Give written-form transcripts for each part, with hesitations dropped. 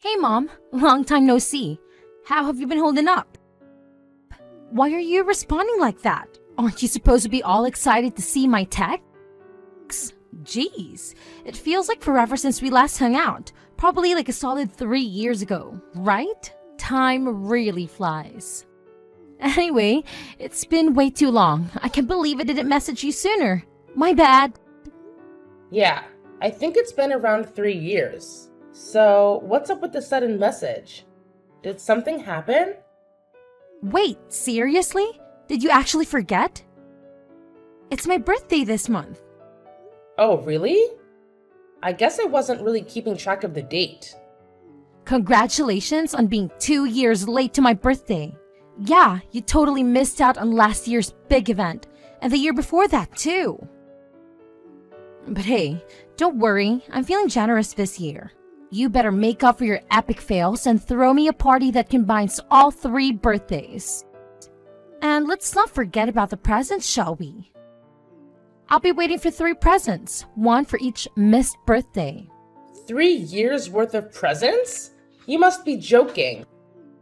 Hey Mom, long time no see. How have you been holding up? Why are you responding like that? Aren't you supposed to be all excited to see my texts? Jeez, it feels like forever since we last hung out. Probably like a solid 3 years ago, right? Time really flies. Anyway, it's been way too long. I can't believe I didn't message you sooner. My bad. Yeah, I think it's been around 3 years. So, what's up with the sudden message? Did something happen? Wait, seriously? Did you actually forget? It's my birthday this month. Oh, really? I guess I wasn't really keeping track of the date. Congratulations on being 2 years late to my birthday. Yeah, you totally missed out on last year's big event, and the year before that too. But hey, don't worry, I'm feeling generous this year. You better make up for your epic fails and throw me a party that combines all 3 birthdays. And let's not forget about the presents, shall we? I'll be waiting for 3 presents, 1 for each missed birthday. 3 years worth of presents? You must be joking.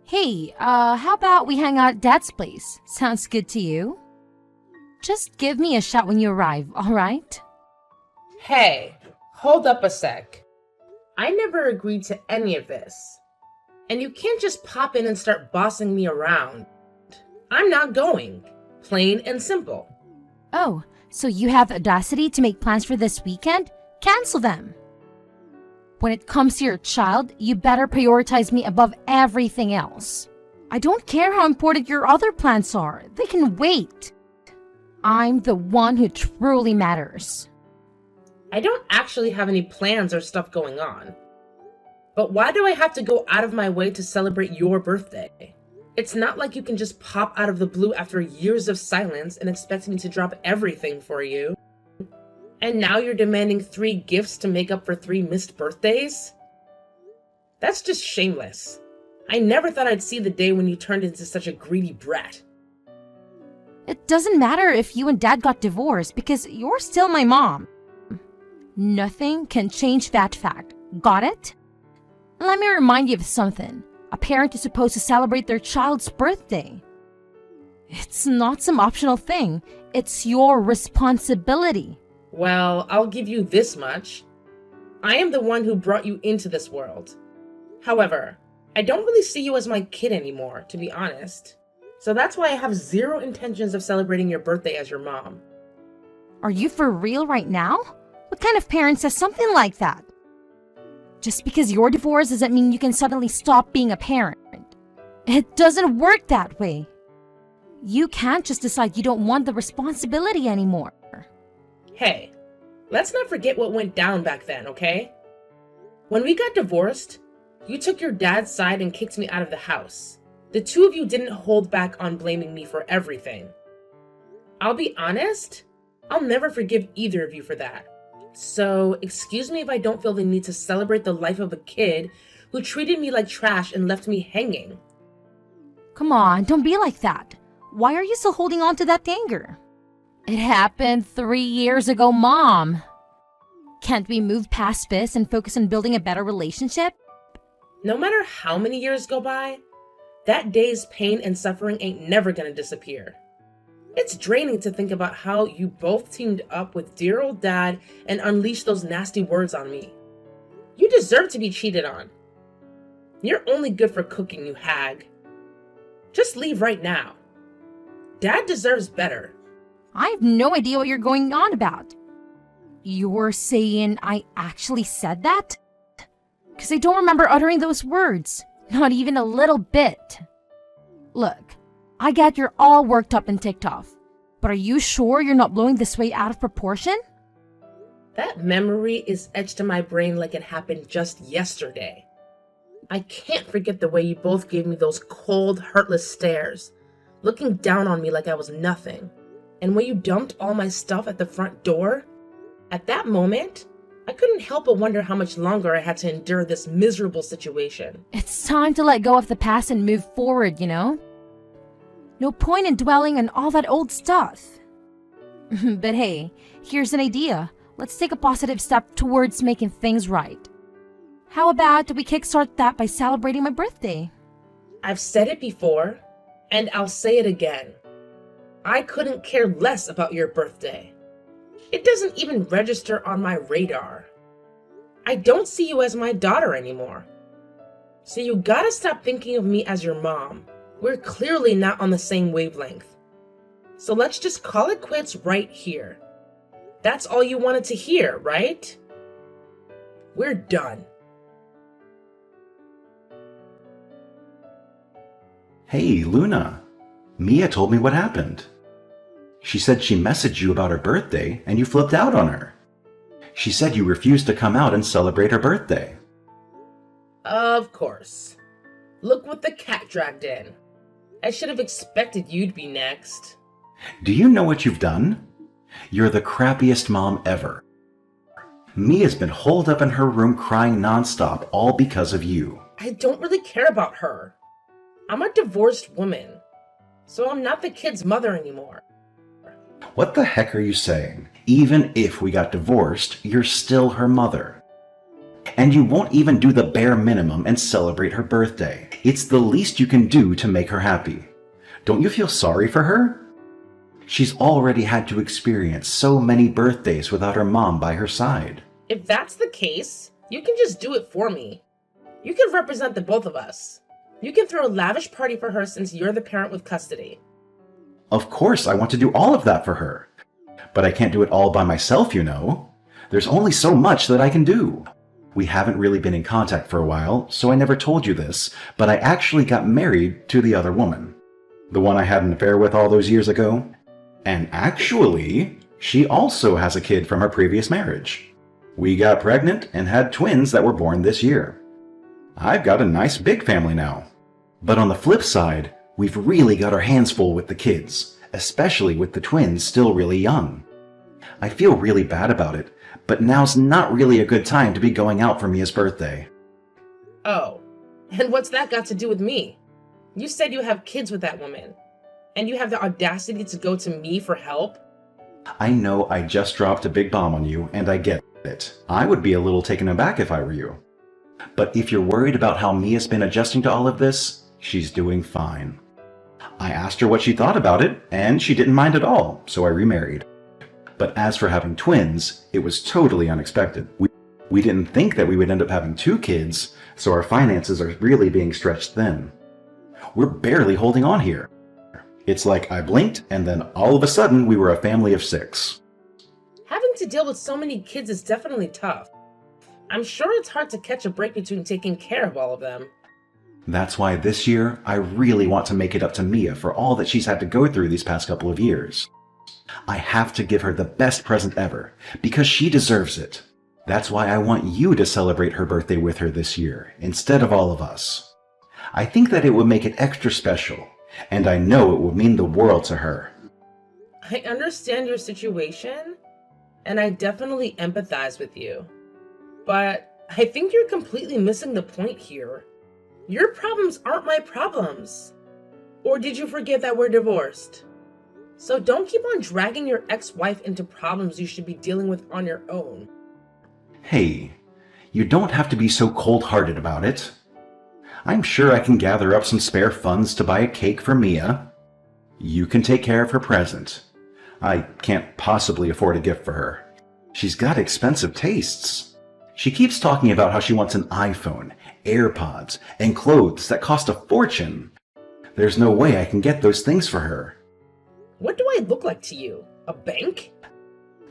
Hey, how about we hang out at Dad's place? Sounds good to you? Just give me a shout when you arrive, alright? Hey, hold up a sec. I never agreed to any of this. And you can't just pop in and start bossing me around. I'm not going. Plain and simple. Oh, so you have the audacity to make plans for this weekend? Cancel them. When it comes to your child, you better prioritize me above everything else. I don't care how important your other plans are. They can wait. I'm the one who truly matters. I don't actually have any plans or stuff going on. But why do I have to go out of my way to celebrate your birthday? It's not like you can just pop out of the blue after years of silence and expect me to drop everything for you. And now you're demanding 3 gifts to make up for 3 missed birthdays? That's just shameless. I never thought I'd see the day when you turned into such a greedy brat. It doesn't matter if you and Dad got divorced because you're still my mom. Nothing can change that fact. Got it? Let me remind you of something. A parent is supposed to celebrate their child's birthday. It's not some optional thing. It's your responsibility. Well, I'll give you this much. I am the one who brought you into this world. However, I don't really see you as my kid anymore, to be honest. So that's why I have 0 intentions of celebrating your birthday as your mom. Are you for real right now? What kind of parent says something like that? Just because you're divorced doesn't mean you can suddenly stop being a parent. It doesn't work that way. You can't just decide you don't want the responsibility anymore. Hey, let's not forget what went down back then, okay? When we got divorced, you took your dad's side and kicked me out of the house. The 2 of you didn't hold back on blaming me for everything. I'll be honest, I'll never forgive either of you for that. So, excuse me if I don't feel the need to celebrate the life of a kid who treated me like trash and left me hanging. Come on, don't be like that. Why are you still holding on to that anger? It happened 3 years ago, Mom. Can't we move past this and focus on building a better relationship? No matter how many years go by, that day's pain and suffering ain't never gonna disappear. It's draining to think about how you both teamed up with dear old Dad and unleashed those nasty words on me. You deserve to be cheated on. You're only good for cooking, you hag. Just leave right now. Dad deserves better. I have no idea what you're going on about. You're saying I actually said that? Because I don't remember uttering those words. Not even a little bit. Look, I get you're all worked up and ticked off. But are you sure you're not blowing this way out of proportion? That memory is etched in my brain like it happened just yesterday. I can't forget the way you both gave me those cold, heartless stares, looking down on me like I was nothing. And when you dumped all my stuff at the front door, at that moment, I couldn't help but wonder how much longer I had to endure this miserable situation. It's time to let go of the past and move forward, you know? No point in dwelling on all that old stuff. But hey, here's an idea. Let's take a positive step towards making things right. How about we kickstart that by celebrating my birthday? I've said it before, and I'll say it again. I couldn't care less about your birthday. It doesn't even register on my radar. I don't see you as my daughter anymore. So you gotta stop thinking of me as your mom. We're clearly not on the same wavelength. So let's just call it quits right here. That's all you wanted to hear, right? We're done. Hey, Luna. Mia told me what happened. She said she messaged you about her birthday and you flipped out on her. She said you refused to come out and celebrate her birthday. Of course. Look what the cat dragged in. I should have expected you'd be next. Do you know what you've done? You're the crappiest mom ever. Mia's been holed up in her room crying nonstop, all because of you. I don't really care about her. I'm a divorced woman, so I'm not the kid's mother anymore. What the heck are you saying? Even if we got divorced, you're still her mother. And you won't even do the bare minimum and celebrate her birthday. It's the least you can do to make her happy. Don't you feel sorry for her? She's already had to experience so many birthdays without her mom by her side. If that's the case, you can just do it for me. You can represent the both of us. You can throw a lavish party for her since you're the parent with custody. Of course, I want to do all of that for her. But I can't do it all by myself, you know. There's only so much that I can do. We haven't really been in contact for a while, so I never told you this, but I actually got married to the other woman. The one I had an affair with all those years ago. And actually, she also has a kid from her previous marriage. We got pregnant and had twins that were born this year. I've got a nice big family now. But on the flip side, we've really got our hands full with the kids, especially with the twins still really young. I feel really bad about it, but now's not really a good time to be going out for Mia's birthday. Oh, and what's that got to do with me? You said you have kids with that woman, and you have the audacity to go to me for help? I know I just dropped a big bomb on you, and I get it. I would be a little taken aback if I were you. But if you're worried about how Mia's been adjusting to all of this, she's doing fine. I asked her what she thought about it, and she didn't mind at all, so I remarried. But as for having twins, it was totally unexpected. We didn't think that we would end up having 2 kids, so our finances are really being stretched thin. We're barely holding on here. It's like I blinked, and then all of a sudden we were a family of 6. Having to deal with so many kids is definitely tough. I'm sure it's hard to catch a break between taking care of all of them. That's why this year, I really want to make it up to Mia for all that she's had to go through these past couple of years. I have to give her the best present ever, because she deserves it. That's why I want you to celebrate her birthday with her this year, instead of all of us. I think that it would make it extra special, and I know it would mean the world to her. I understand your situation, and I definitely empathize with you. But I think you're completely missing the point here. Your problems aren't my problems. Or did you forget that we're divorced? So don't keep on dragging your ex-wife into problems you should be dealing with on your own. Hey, you don't have to be so cold-hearted about it. I'm sure I can gather up some spare funds to buy a cake for Mia. You can take care of her present. I can't possibly afford a gift for her. She's got expensive tastes. She keeps talking about how she wants an iPhone, AirPods, and clothes that cost a fortune. There's no way I can get those things for her. What do I look like to you? A bank?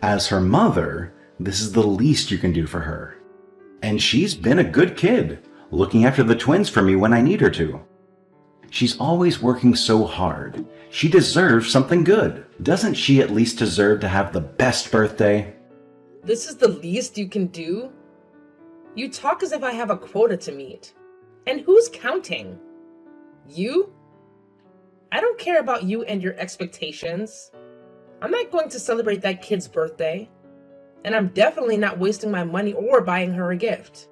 As her mother, this is the least you can do for her. And she's been a good kid, looking after the twins for me when I need her to. She's always working so hard. She deserves something good. Doesn't she at least deserve to have the best birthday? This is the least you can do? You talk as if I have a quota to meet. And who's counting? You? I don't care about you and your expectations. I'm not going to celebrate that kid's birthday. And I'm definitely not wasting my money or buying her a gift.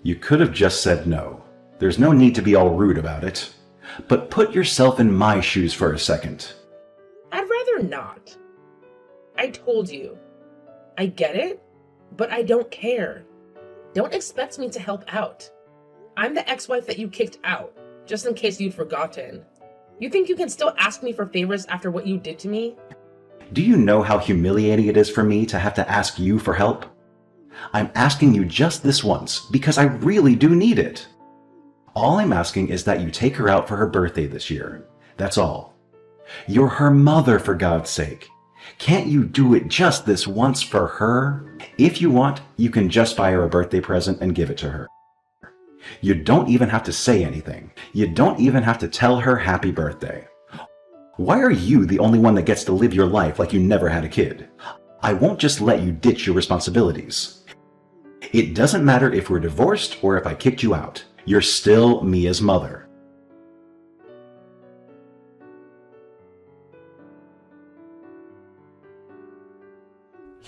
You could have just said no. There's no need to be all rude about it. But put yourself in my shoes for a second. I'd rather not. I told you. I get it, but I don't care. Don't expect me to help out. I'm the ex-wife that you kicked out, just in case you'd forgotten. You think you can still ask me for favors after what you did to me? Do you know how humiliating it is for me to have to ask you for help? I'm asking you just this once because I really do need it. All I'm asking is that you take her out for her birthday this year. That's all. You're her mother, for God's sake. Can't you do it just this once for her? If you want, you can just buy her a birthday present and give it to her. You don't even have to say anything. You don't even have to tell her happy birthday. Why are you the only one that gets to live your life like you never had a kid? I won't just let you ditch your responsibilities. It doesn't matter if we're divorced or if I kicked you out. You're still Mia's mother.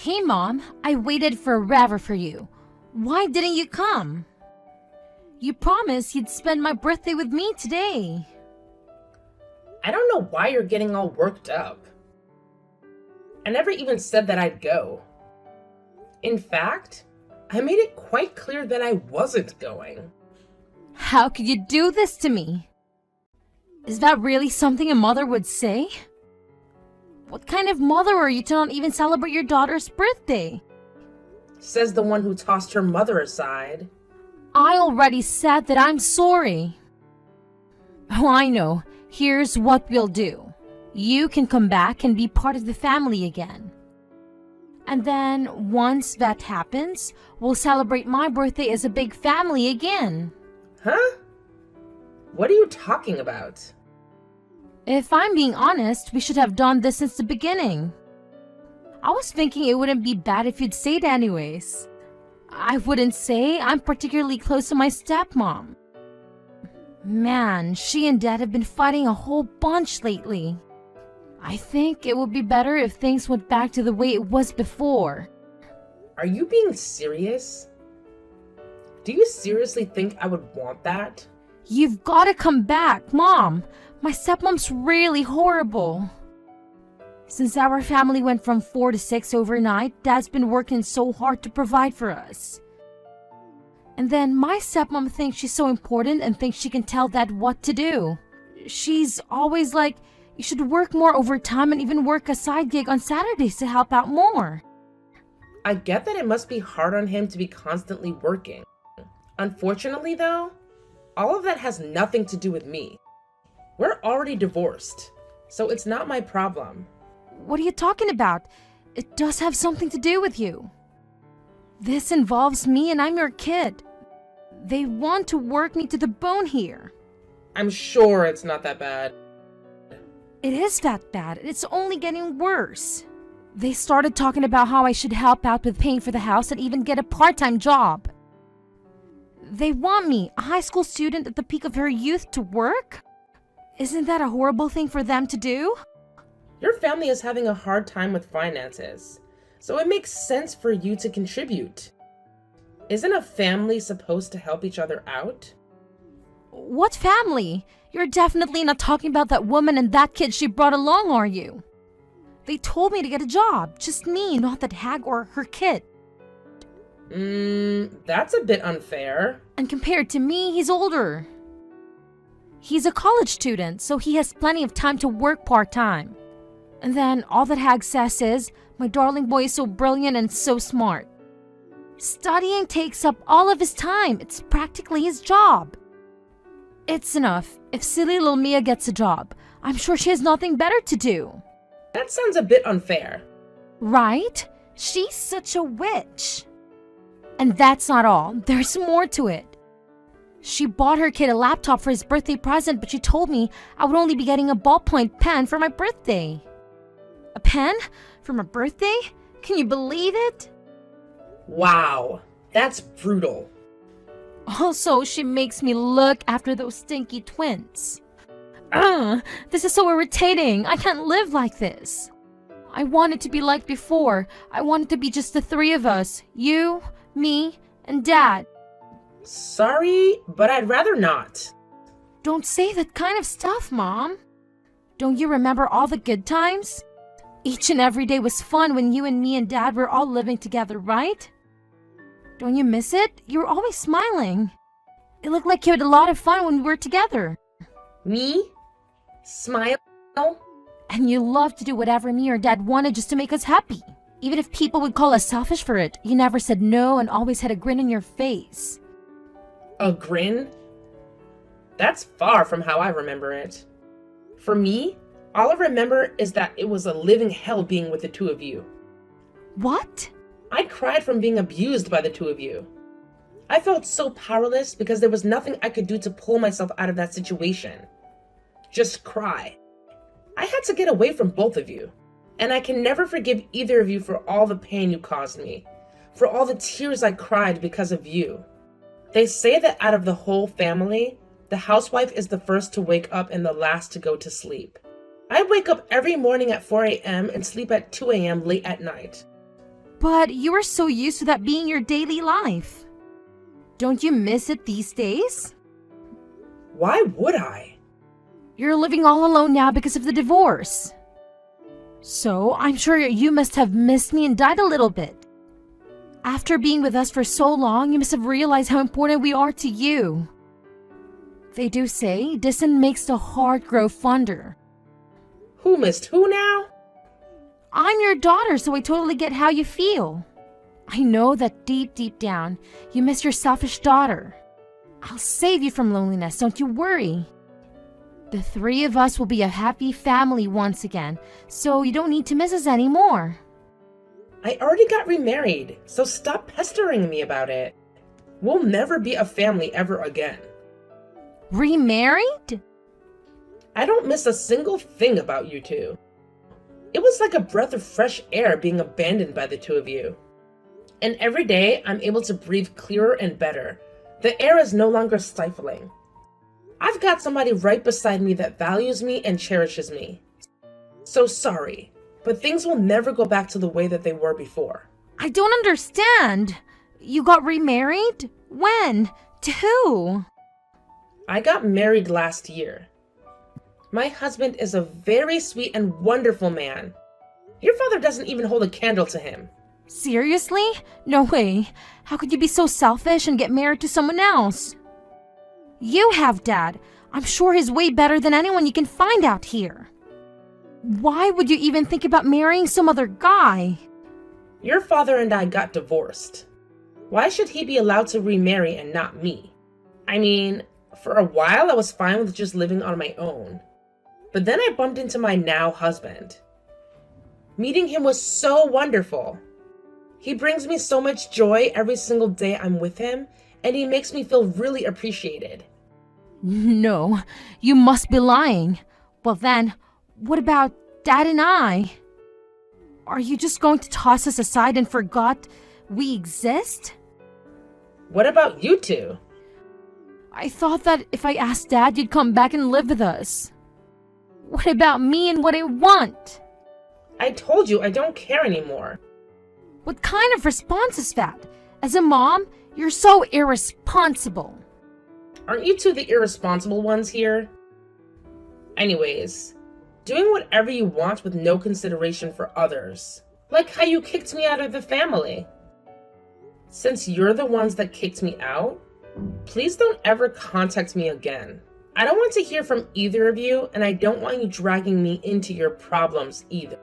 Hey, Mom, I waited forever for you. Why didn't you come? You promised you'd spend my birthday with me today. I don't know why you're getting all worked up. I never even said that I'd go. In fact, I made it quite clear that I wasn't going. How could you do this to me? Is that really something a mother would say? What kind of mother are you to not even celebrate your daughter's birthday? Says the one who tossed her mother aside. I already said that I'm sorry. Oh, I know. Here's what we'll do. You can come back and be part of the family again. And then, once that happens, we'll celebrate my birthday as a big family again. Huh? What are you talking about? If I'm being honest, we should have done this since the beginning. I was thinking it wouldn't be bad if you'd say it anyways. I wouldn't say I'm particularly close to my stepmom. Man, she and Dad have been fighting a whole bunch lately. I think it would be better if things went back to the way it was before. Are you being serious? Do you seriously think I would want that? You've got to come back, Mom. My stepmom's really horrible. Since our family went from 4 to 6 overnight, Dad's been working so hard to provide for us. And then my stepmom thinks she's so important and thinks she can tell Dad what to do. She's always like, you should work more overtime and even work a side gig on Saturdays to help out more. I get that it must be hard on him to be constantly working. Unfortunately, though, all of that has nothing to do with me. We're already divorced, so it's not my problem. What are you talking about? It does have something to do with you. This involves me and I'm your kid. They want to work me to the bone here. I'm sure it's not that bad. It is that bad. It's only getting worse. They started talking about how I should help out with paying for the house and even get a part-time job. They want me, a high school student at the peak of her youth, to work? Isn't that a horrible thing for them to do? Your family is having a hard time with finances, so it makes sense for you to contribute. Isn't a family supposed to help each other out? What family? You're definitely not talking about that woman and that kid she brought along, are you? They told me to get a job, just me, not that hag or her kid. That's a bit unfair. And compared to me, he's older. He's a college student, so he has plenty of time to work part-time. And then all that hag says is, my darling boy is so brilliant and so smart. Studying takes up all of his time. It's practically his job. It's enough. If silly little Mia gets a job, I'm sure she has nothing better to do. That sounds a bit unfair. Right? She's such a witch. And that's not all. There's more to it. She bought her kid a laptop for his birthday present, but she told me I would only be getting a ballpoint pen for my birthday. A pen? For my birthday? Can you believe it? Wow, that's brutal. Also, she makes me look after those stinky twins. This is so irritating. I can't live like this. I want it to be like before. I want it to be just the three of us. You, me, and Dad. Sorry, but I'd rather not. Don't say that kind of stuff, Mom. Don't you remember all the good times? Each and every day was fun when you and me and Dad were all living together, right? Don't you miss it? You were always smiling. It looked like you had a lot of fun when we were together. Me? Smile? And you loved to do whatever me or Dad wanted just to make us happy. Even if people would call us selfish for it, you never said no and always had a grin on your face. A grin? That's far from how I remember it. For me, all I remember is that it was a living hell being with the two of you. What? I cried from being abused by the two of you. I felt so powerless because there was nothing I could do to pull myself out of that situation. Just cry. I had to get away from both of you. And I can never forgive either of you for all the pain you caused me, for all the tears I cried because of you. They say that out of the whole family, the housewife is the first to wake up and the last to go to sleep. I wake up every morning at 4 a.m. and sleep at 2 a.m. late at night. But you were so used to that being your daily life. Don't you miss it these days? Why would I? You're living all alone now because of the divorce. So I'm sure you must have missed me and died a little bit. After being with us for so long, you must have realized how important we are to you. They do say distance makes the heart grow fonder. Who missed who now? I'm your daughter, so I totally get how you feel. I know that deep down, you miss your selfish daughter. I'll save you from loneliness, don't you worry. The three of us will be a happy family once again, so you don't need to miss us anymore. I already got remarried, so stop pestering me about it. We'll never be a family ever again. Remarried? I don't miss a single thing about you two. It was like a breath of fresh air being abandoned by the two of you. And every day, I'm able to breathe clearer and better. The air is no longer stifling. I've got somebody right beside me that values me and cherishes me. So sorry, but things will never go back to the way that they were before. I don't understand. You got remarried? When? To who? I got married last year. My husband is a very sweet and wonderful man. Your father doesn't even hold a candle to him. Seriously? No way. How could you be so selfish and get married to someone else? You have Dad. I'm sure he's way better than anyone you can find out here. Why would you even think about marrying some other guy? Your father and I got divorced. Why should he be allowed to remarry and not me? I mean, for a while I was fine with just living on my own. But then I bumped into my now husband. Meeting him was so wonderful. He brings me so much joy every single day I'm with him, and he makes me feel really appreciated. No, you must be lying. Well then, what about Dad and I? Are you just going to toss us aside and forgot we exist? What about you two? I thought that if I asked Dad, you'd come back and live with us. What about me and what I want? I told you I don't care anymore. What kind of response is that? As a mom, you're so irresponsible. Aren't you two the irresponsible ones here? Anyways, doing whatever you want with no consideration for others. Like how you kicked me out of the family. Since you're the ones that kicked me out, please don't ever contact me again. I don't want to hear from either of you, and I don't want you dragging me into your problems either.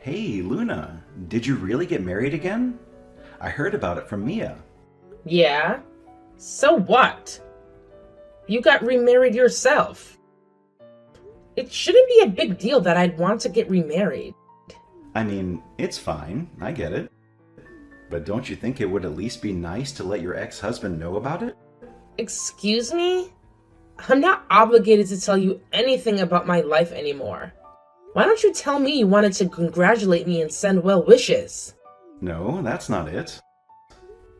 Hey, Luna, did you really get married again? I heard about it from Mia. Yeah? So what? You got remarried yourself. It shouldn't be a big deal that I'd want to get remarried. I mean, it's fine, I get it. But don't you think it would at least be nice to let your ex-husband know about it? Excuse me? I'm not obligated to tell you anything about my life anymore. Why don't you tell me you wanted to congratulate me and send well wishes? No, that's not it.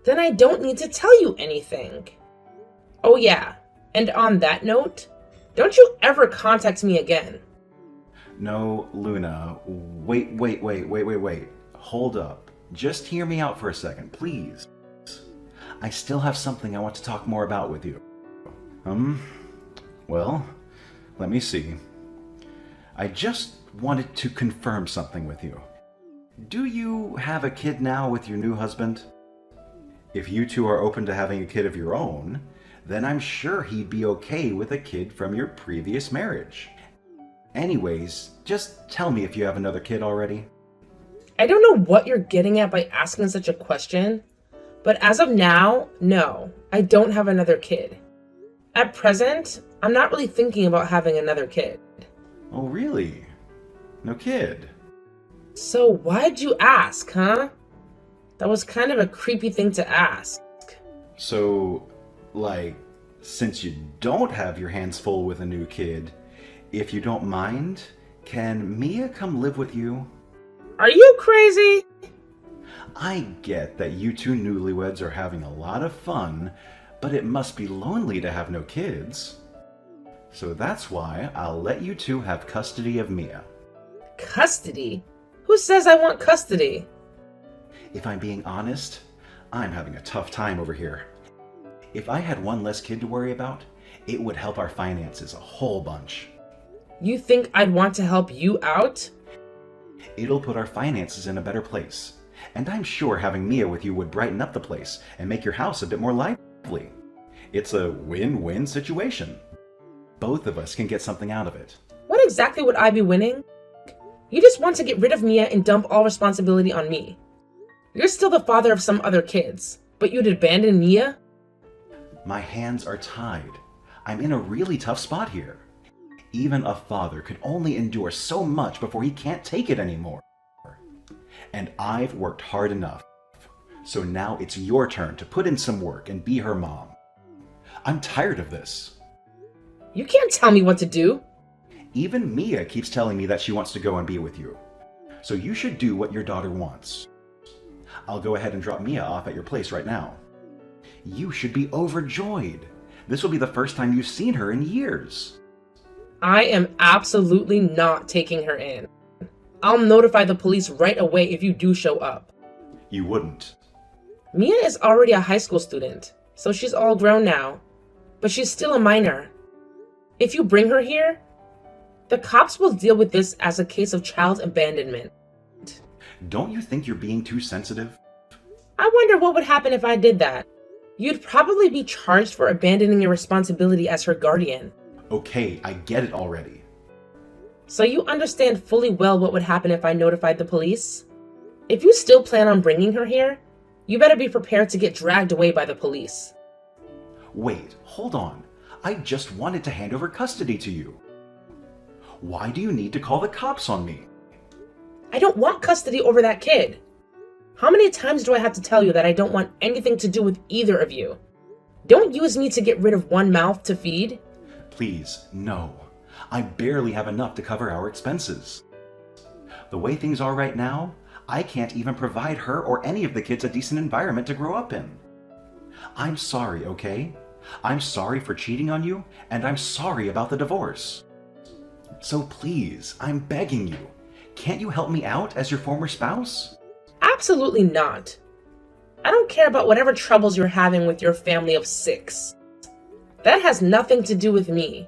Then I don't need to tell you anything. Oh yeah, and on that note, don't you ever contact me again. No, Luna, wait. Hold up. Just hear me out for a second, please. I still have something I want to talk more about with you. Well, Let me see. I just wanted to confirm something with you. Do you have a kid now with your new husband? If you two are open to having a kid of your own, then I'm sure he'd be okay with a kid from your previous marriage. Anyways, just tell me if you have another kid already. I don't know what you're getting at by asking such a question, but as of now, no, I don't have another kid. At present, I'm not really thinking about having another kid. Oh, really? No kid? So why'd you ask, huh? That was kind of a creepy thing to ask. So, since you don't have your hands full with a new kid, if you don't mind, can Mia come live with you? Are you crazy? I get that you two newlyweds are having a lot of fun, but it must be lonely to have no kids. So that's why I'll let you two have custody of Mia. Custody? Who says I want custody? If I'm being honest, I'm having a tough time over here. If I had one less kid to worry about, it would help our finances a whole bunch. You think I'd want to help you out? It'll put our finances in a better place, and I'm sure having Mia with you would brighten up the place and make your house a bit more lively. It's a win-win situation. Both of us can get something out of it. What exactly would I be winning? You just want to get rid of Mia and dump all responsibility on me. You're still the father of some other kids, but you'd abandon Mia? My hands are tied. I'm in a really tough spot here. Even a father could only endure so much before he can't take it anymore. And I've worked hard enough. So now it's your turn to put in some work and be her mom. I'm tired of this. You can't tell me what to do. Even Mia keeps telling me that she wants to go and be with you. So you should do what your daughter wants. I'll go ahead and drop Mia off at your place right now. You should be overjoyed. This will be the first time you've seen her in years. I am absolutely not taking her in. I'll notify the police right away if you do show up. You wouldn't. Mia is already a high school student, so she's all grown now. But she's still a minor. If you bring her here, the cops will deal with this as a case of child abandonment. Don't you think you're being too sensitive? I wonder what would happen if I did that. You'd probably be charged for abandoning your responsibility as her guardian. Okay, I get it already. So you understand fully well what would happen if I notified the police? If you still plan on bringing her here, you better be prepared to get dragged away by the police. Wait, hold on. I just wanted to hand over custody to you. Why do you need to call the cops on me? I don't want custody over that kid. How many times do I have to tell you that I don't want anything to do with either of you? Don't use me to get rid of one mouth to feed. Please, no. I barely have enough to cover our expenses. The way things are right now, I can't even provide her or any of the kids a decent environment to grow up in. I'm sorry, okay? I'm sorry for cheating on you, and I'm sorry about the divorce. So please, I'm begging you, can't you help me out as your former spouse? Absolutely not. I don't care about whatever troubles you're having with your family of 6. That has nothing to do with me.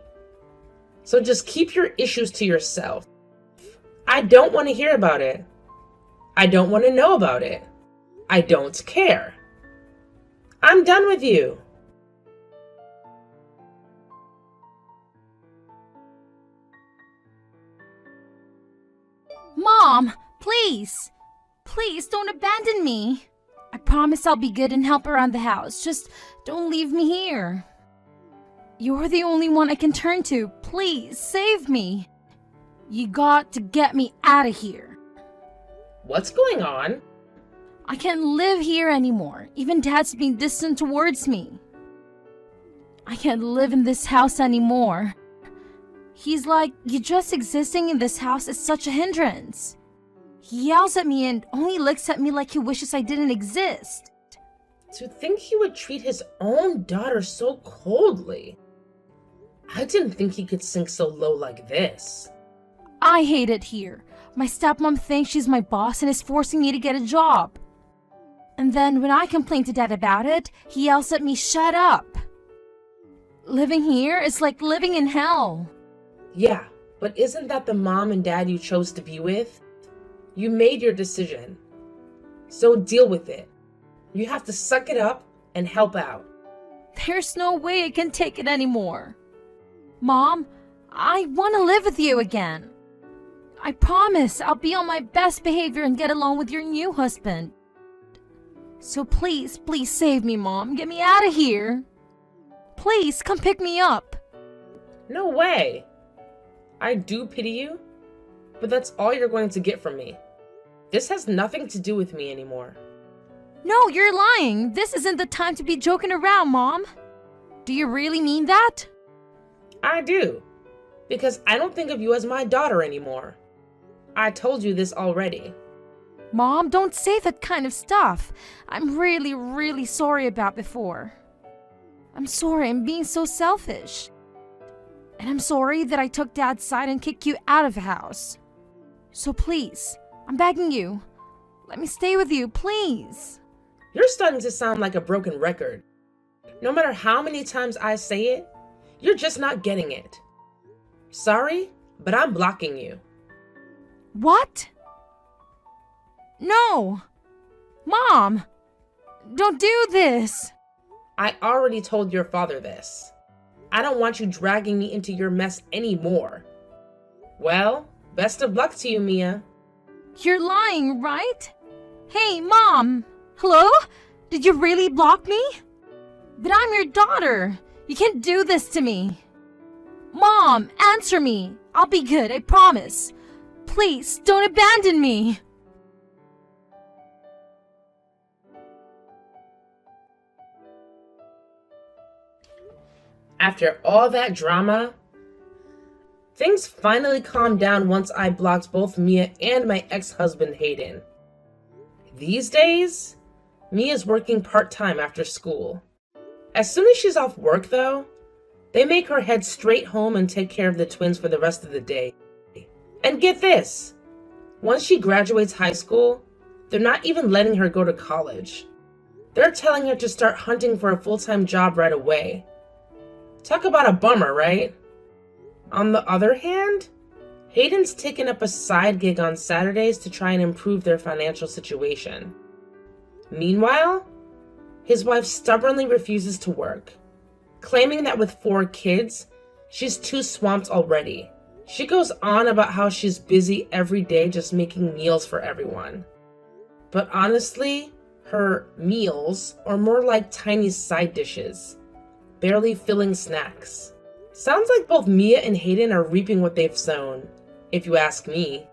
So just keep your issues to yourself. I don't want to hear about it. I don't want to know about it. I don't care. I'm done with you. Mom, please. Please don't abandon me. I promise I'll be good and help around the house. Just don't leave me here. You're the only one I can turn to. Please, save me. You got to get me out of here. What's going on? I can't live here anymore. Even Dad's being distant towards me. I can't live in this house anymore. He's like, you just existing in this house is such a hindrance. He yells at me and only looks at me like he wishes I didn't exist. To think he would treat his own daughter so coldly. I didn't think he could sink so low like this. I hate it here. My stepmom thinks she's my boss and is forcing me to get a job. And then when I complain to Dad about it, he yells at me, shut up. Living here is like living in hell. Yeah, but isn't that the mom and dad you chose to be with? You made your decision. So deal with it. You have to suck it up and help out. There's no way I can take it anymore. Mom, I want to live with you again. I promise I'll be on my best behavior and get along with your new husband. So please, please save me, Mom. Get me out of here. Please, come pick me up. No way. I do pity you, but that's all you're going to get from me. This has nothing to do with me anymore. No, you're lying. This isn't the time to be joking around, Mom. Do you really mean that? I do, because I don't think of you as my daughter anymore. I told you this already. Mom, don't say that kind of stuff. I'm really, really sorry about before. I'm sorry I'm being so selfish. And I'm sorry that I took Dad's side and kicked you out of the house. So please, I'm begging you, let me stay with you, please. You're starting to sound like a broken record. No matter how many times I say it, you're just not getting it. Sorry, but I'm blocking you. What? No! Mom! Don't do this! I already told your father this. I don't want you dragging me into your mess anymore. Well, best of luck to you, Mia. You're lying, right? Hey, Mom! Hello? Did you really block me? But I'm your daughter. You can't do this to me. Mom, answer me. I'll be good, I promise. Please, don't abandon me. After all that drama, things finally calmed down once I blocked both Mia and my ex-husband Hayden. These days, Mia's working part-time after school. As soon as she's off work, though, they make her head straight home and take care of the twins for the rest of the day. And get this, once she graduates high school, they're not even letting her go to college. They're telling her to start hunting for a full-time job right away. Talk about a bummer, right? On the other hand, Hayden's taken up a side gig on Saturdays to try and improve their financial situation. Meanwhile, his wife stubbornly refuses to work, claiming that with 4 kids, she's too swamped already. She goes on about how she's busy every day just making meals for everyone. But honestly, her meals are more like tiny side dishes, barely filling snacks. Sounds like both Mia and Hayden are reaping what they've sown, if you ask me.